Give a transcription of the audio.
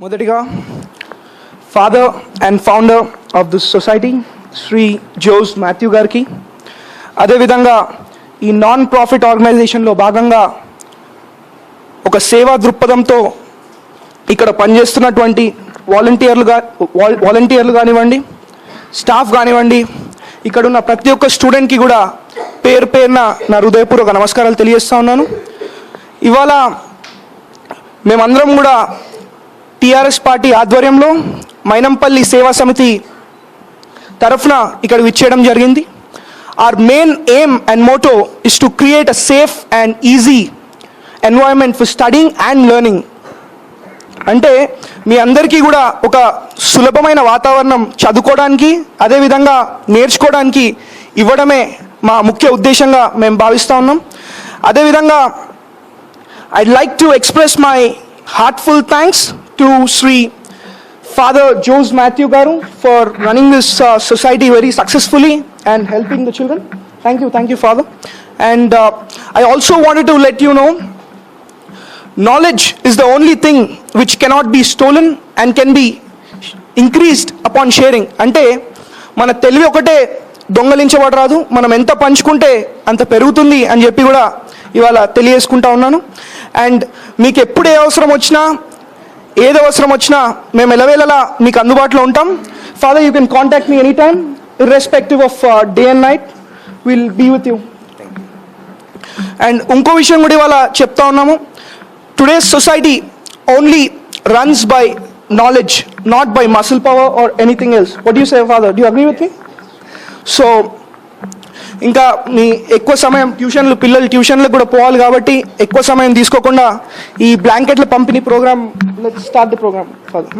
మొదటిగా father and founder of this society Shri Jose Mathew గారికి, అదేవిధంగా ఈ నాన్ ప్రాఫిట్ ఆర్గనైజేషన్లో భాగంగా ఒక సేవా దృక్పథంతో ఇక్కడ పనిచేస్తున్నటువంటి వాలంటీర్లు కానివ్వండి, స్టాఫ్ కానివ్వండి, ఇక్కడ ఉన్న ప్రతి ఒక్క స్టూడెంట్కి కూడా పేరు పేరున నా హృదయపూర్వక నమస్కారాలు తెలియజేస్తూ ఉన్నాను. ఇవాళ మేమందరం కూడా టీఆర్ఎస్ పార్టీ ఆధ్వర్యంలో మైనంపల్లి సేవా సమితి తరఫున ఇక్కడ విచ్చేయడం జరిగింది. Our main aim and motto is to create a safe and easy environment for studying and learning. అంటే మీ అందరికీ కూడా ఒక సులభమైన వాతావరణం చదువుకోవడానికి అదేవిధంగా నేర్చుకోవడానికి ఇవ్వడమే మా ముఖ్య ఉద్దేశంగా మేము భావిస్తూ ఉన్నాం. అదేవిధంగా I'd like to express my heartful thanks to Sri Father Jose Mathew Garu for running this society very successfully and helping the children. Thank you, Father. And I also wanted to let you know, knowledge is the only thing which cannot be stolen and can be increased upon sharing. అంటే మన తెలివి ఒకటే దొంగలించబడరాదు, మనం ఎంత పంచుకుంటే అంత పెరుగుతుంది అని చెప్పి కూడా ఇవాళ తెలియజేసుకుంటా ఉన్నాను. అండ్ మీకు ఎప్పుడు ఏ అవసరం వచ్చినా ఏది అవసరం వచ్చినా మేము ఎలవేళలా మీకు అందుబాటులో ఉంటాం. Father, you can contact me any time irrespective of day and night, will be with you. And ఇంకో విషయం కూడా ఇవాళ చెప్తా ఉన్నాము, today's society only runs by knowledge, not by muscle power or anything else. What you say father, do you agree with me? So ఇంకా మీ ఎక్కువ సమయం పిల్లలు ట్యూషన్లకు కూడా పోవాలి కాబట్టి ఎక్కువ సమయం తీసుకోకుండా ఈ బ్లాంకెట్ల పంపిణీ programme, let's start the programme father.